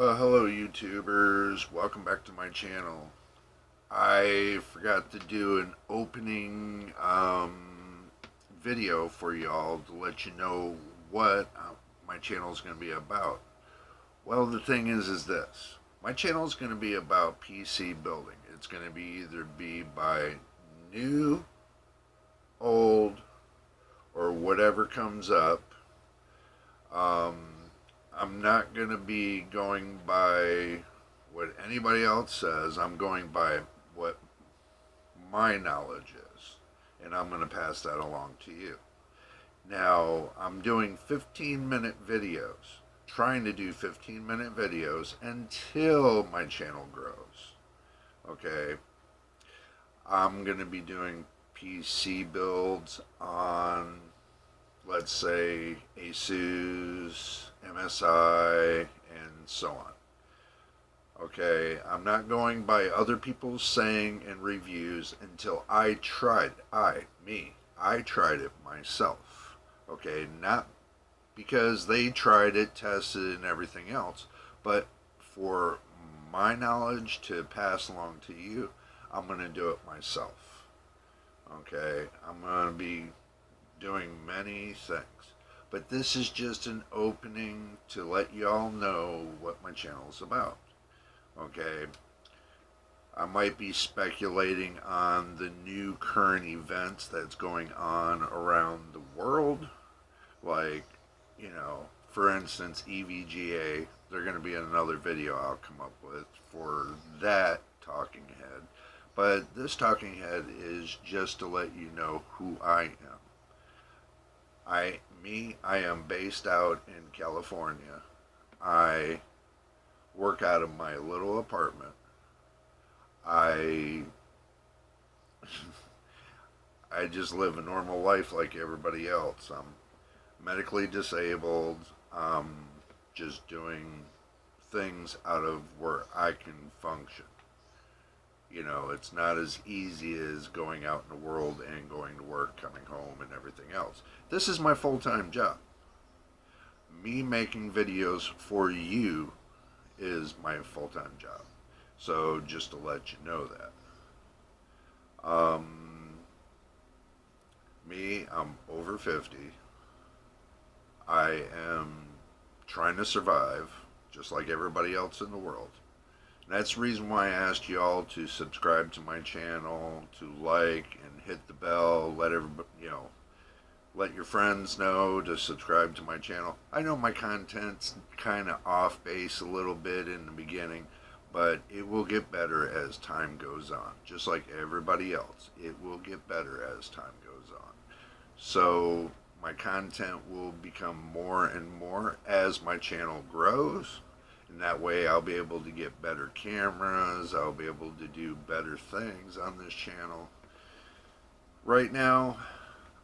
Well, hello YouTubers, welcome back to my channel. I forgot to do an opening video for y'all to let you know what my channel is going to be about. Well, the thing is this. My channel is going to be about PC building. It's going to be either by new, old, or whatever comes up. Um, I'm not going to be going by what anybody else says. I'm going by what my knowledge is, and I'm going to pass that along to you. Now, I'm doing 15-minute videos, trying to do 15-minute videos until my channel grows. Okay, I'm going to be doing PC builds on, let's say, Asus, MSI, and so on. Okay, I'm not going by other people's saying and reviews until I tried it. I tried it myself. Okay, not because they tried it, tested it, and everything else, but for my knowledge to pass along to you, I'm going to do it myself. Okay, I'm going to be doing many things. But this is just an opening to let y'all know what my channel is about. Okay, I might be speculating on the new current events that's going on around the world. Like, for instance, EVGA. They're going to be in another video I'll come up with for that talking head. But this talking head is just to let you know who I am. I am based out in California. I work out of my little apartment. I I just live a normal life like everybody else. I'm medically disabled. I'm just doing things out of where I can function. It's not as easy as going out in the world and going to work, coming home, and everything else. This is my full-time job. Me making videos for you is my full-time job. So just to let you know that. I'm over 50. I am trying to survive, just like everybody else in the world. And that's the reason why I asked you all to subscribe to my channel, to like and hit the bell, let everybody, let your friends know to subscribe to my channel. I know my content's kind of off base a little bit in the beginning, but it will get better as time goes on. Just like everybody else, it will get better as time goes on. So my content will become more and more as my channel grows. And that way I'll be able to get better cameras. I'll be able to do better things on this channel. Right now,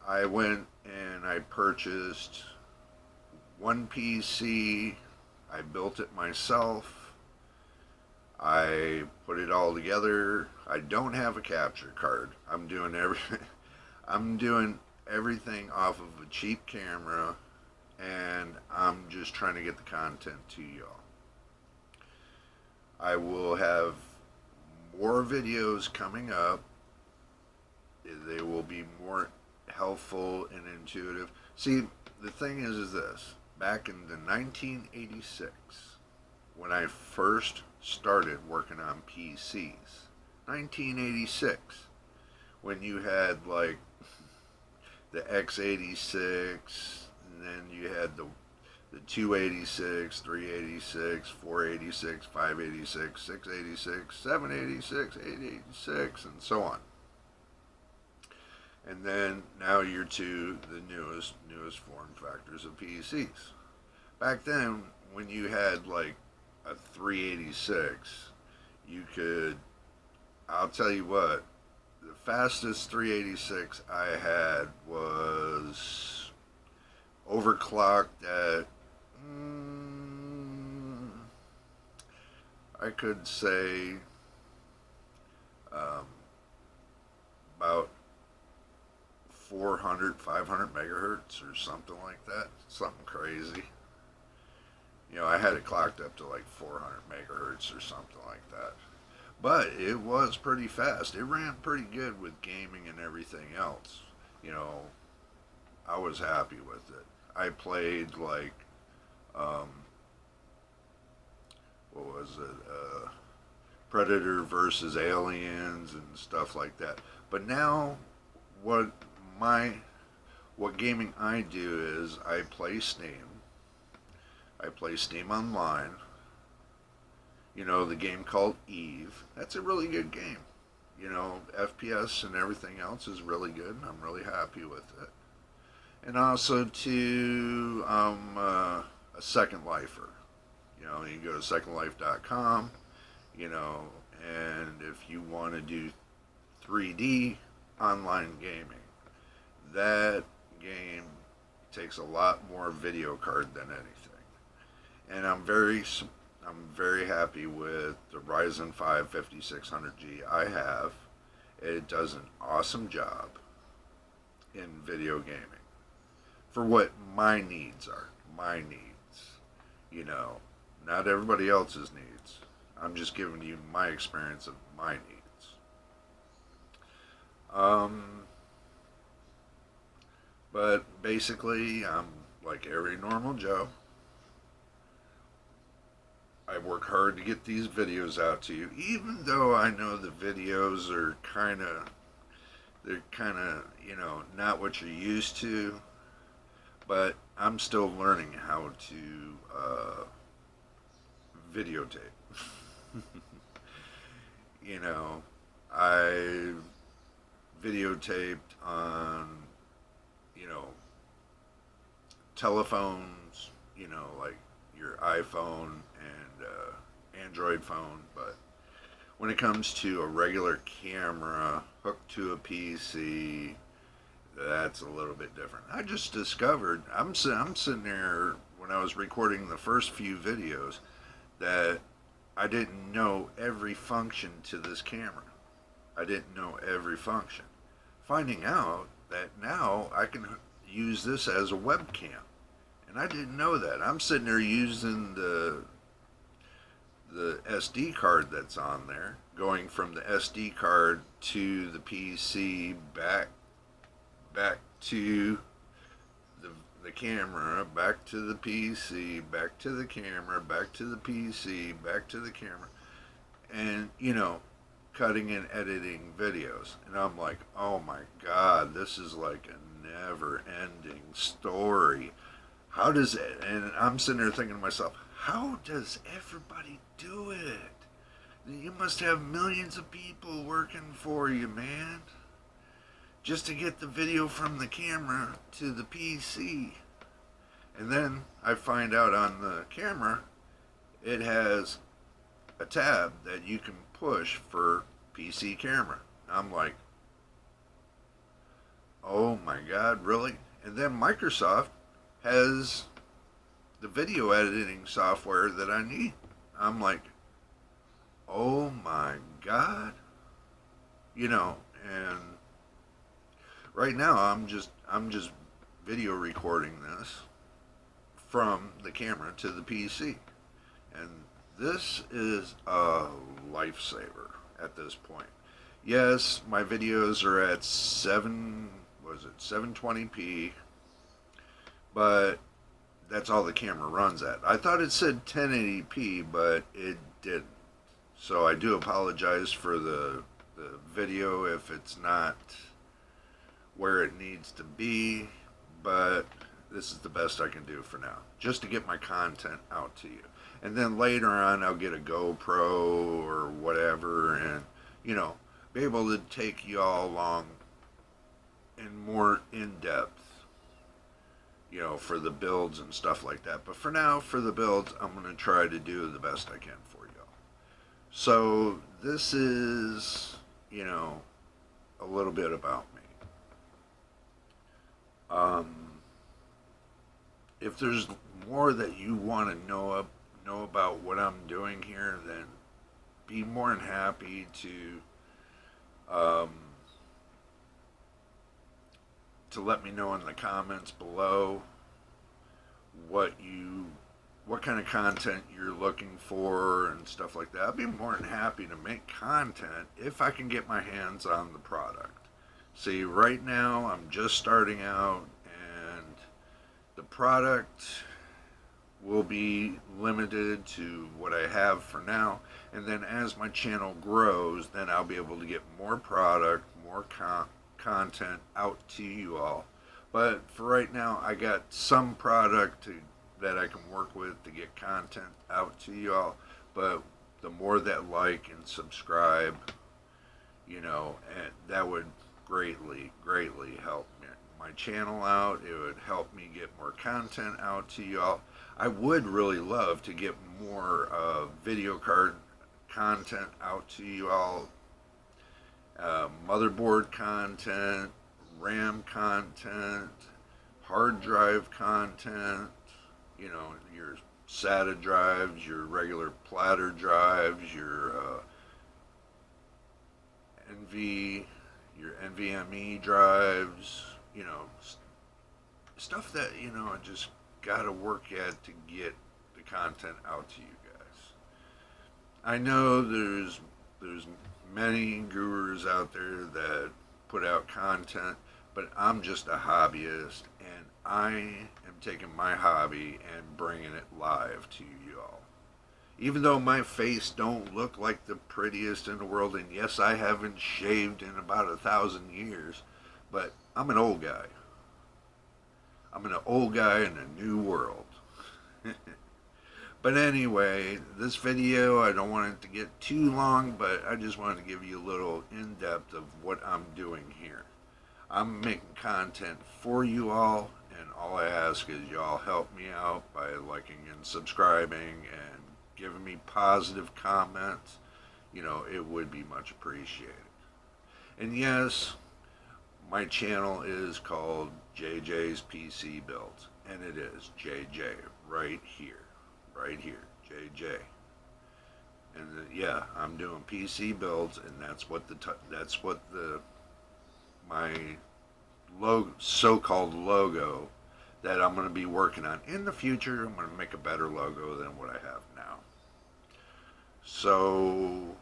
I went and I purchased one PC. I built it myself. I put it all together. I don't have a capture card. I'm doing everything off of a cheap camera, and I'm just trying to get the content to y'all. I will have more videos coming up. They will be more helpful and intuitive. See, the thing is this. Back in the 1986, when I first started working on PCs, 1986, when you had like the x86, and then you had the 286, 386, 486, 586, 686, 786, 886, and so on. And then now you're to the newest form factors of PCs. Back then, when you had like a 386, I'll tell you what, the fastest 386 I had was overclocked at, I could say, about 400, 500 megahertz or something like that. Something crazy. You know, I had it clocked up to like 400 megahertz or something like that. But it was pretty fast. It ran pretty good with gaming and everything else. You know, I was happy with it. I played like, um, what was it? Predator versus Aliens and stuff like that. But now, what my what gaming I do is I play Steam. I play Steam Online. You know, the game called Eve. That's a really good game. You know, FPS and everything else is really good, and I'm really happy with it. And also to a Second Lifer. You know, you can go to secondlife.com, you know, and if you want to do 3D online gaming, that game takes a lot more video card than anything. And I'm very happy with the Ryzen 5 5600G I have. It does an awesome job in video gaming for what my needs are. My needs. You know, not everybody else's needs. I'm just giving you my experience of my needs. Um, but basically, I'm like every normal Joe. I work hard to get these videos out to you, even though I know the videos are you know, not what you're used to, but I'm still learning how to videotape. You know, I videotaped on, you know, telephones, you know, like your iPhone and Android phone, but when it comes to a regular camera hooked to a PC, that's a little bit different. I just discovered, I'm sitting there when I was recording the first few videos that I didn't know every function to this camera. I didn't know every function. Finding out that now I can use this as a webcam. And I didn't know that. I'm sitting there using the SD card that's on there, going from the SD card to the PC, back to the camera, back to the PC, back to the camera, back to the PC, back to the camera, and you know, cutting and editing videos. And I'm like, oh my god, this is like a never ending story. How does it? And I'm sitting there thinking to myself, how does everybody do it? You must have millions of people working for you, man, just to get the video from the camera to the PC. And then I find out on the camera it has a tab that you can push for PC camera. I'm like, oh my god, really? And then Microsoft has the video editing software that I need. I'm like, oh my god. You know, and right now I'm just video recording this from the camera to the PC. And this is a lifesaver at this point. Yes, my videos are at 720p, but that's all the camera runs at. I thought it said 1080p, but it didn't. So I do apologize for the video if it's not where it needs to be, but this is the best I can do for now, just to get my content out to you. And then later on, I'll get a GoPro or whatever, and you know, be able to take y'all along in more in depth, you know, for the builds and stuff like that. But for now, for the builds, I'm going to try to do the best I can for y'all. So this is, you know, a little bit about me. If there's more that you want to know about what I'm doing here, then be more than happy um, to let me know in the comments below what you what kind of content you're looking for and stuff like that. I'd be more than happy to make content if I can get my hands on the product. See, right now I'm just starting out, and the product will be limited to what I have for now. And then as my channel grows, then I'll be able to get more product, more content out to you all. But for right now, I got some product that I can work with to get content out to you all. But the more that like and subscribe, and that would greatly, greatly help my channel out. It would help me get more content out to y'all. I would really love to get more video card content out to you all. Motherboard content, RAM content, hard drive content, your SATA drives, your regular platter drives, your your NVMe drives, stuff that, I just gotta work at to get the content out to you guys. I know there's many gurus out there that put out content, but I'm just a hobbyist, and I am taking my hobby and bringing it live to you all. Even though my face don't look like the prettiest in the world, and yes, I haven't shaved in about 1,000 years, but I'm an old guy. I'm an old guy in a new world. But anyway, this video, I don't want it to get too long, but I just wanted to give you a little in-depth of what I'm doing here. I'm making content for you all, and all I ask is y'all help me out by liking and subscribing and giving me positive comments. It would be much appreciated. And yes, my channel is called JJ's PC Builds, and it is JJ right here, JJ. And yeah, I'm doing PC builds, and that's what my so-called logo that I'm going to be working on in the future. I'm going to make a better logo than what I have now. So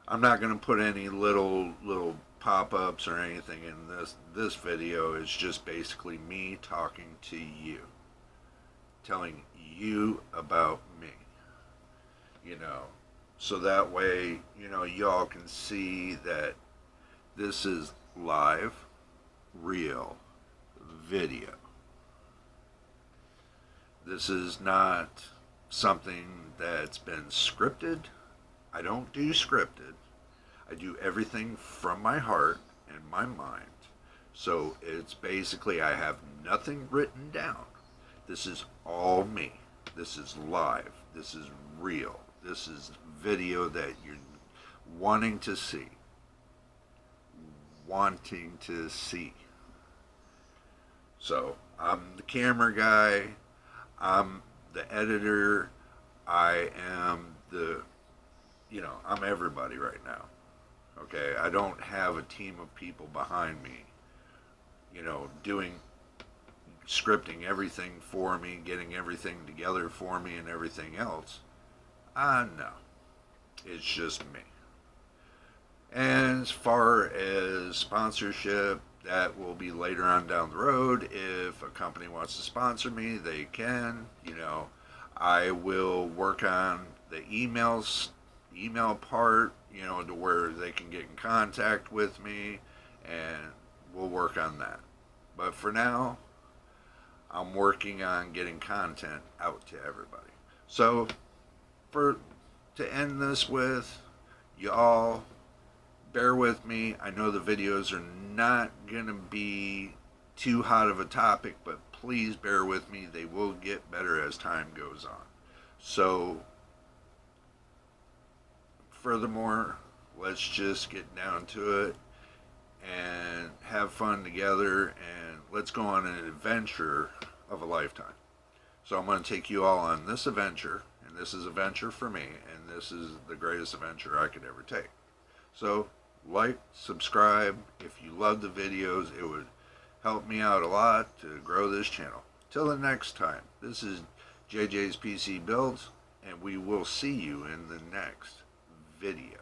I'm not going to put any little pop-ups or anything in this video. Is just basically me talking to you, telling you about me, so that way, y'all can see that this is live, real video. This is not something that's been scripted. I don't do scripted. I do everything from my heart and my mind. So it's basically, I have nothing written down. This is all me. This is live. This is real. This is video that you're wanting to see. So I'm the camera guy. I'm the editor. I am I'm everybody right now. Okay, I don't have a team of people behind me, doing scripting everything for me, getting everything together for me and everything else. No. It's just me. And as far as sponsorship, that will be later on down the road. If a company wants to sponsor me, they can. I will work on the email part, to where they can get in contact with me, and we'll work on that. But for now, I'm working on getting content out to everybody. So, to end this with, y'all, bear with me. I know the videos are not going to be too hot of a topic, but please bear with me. They will get better as time goes on. So, furthermore, let's just get down to it and have fun together, and let's go on an adventure of a lifetime. So I'm going to take you all on this adventure, and this is a venture for me, and this is the greatest adventure I could ever take. So like, subscribe. If you love the videos, it would help me out a lot to grow this channel. Till the next time, this is JJ's PC Builds, and we will see you in the next video.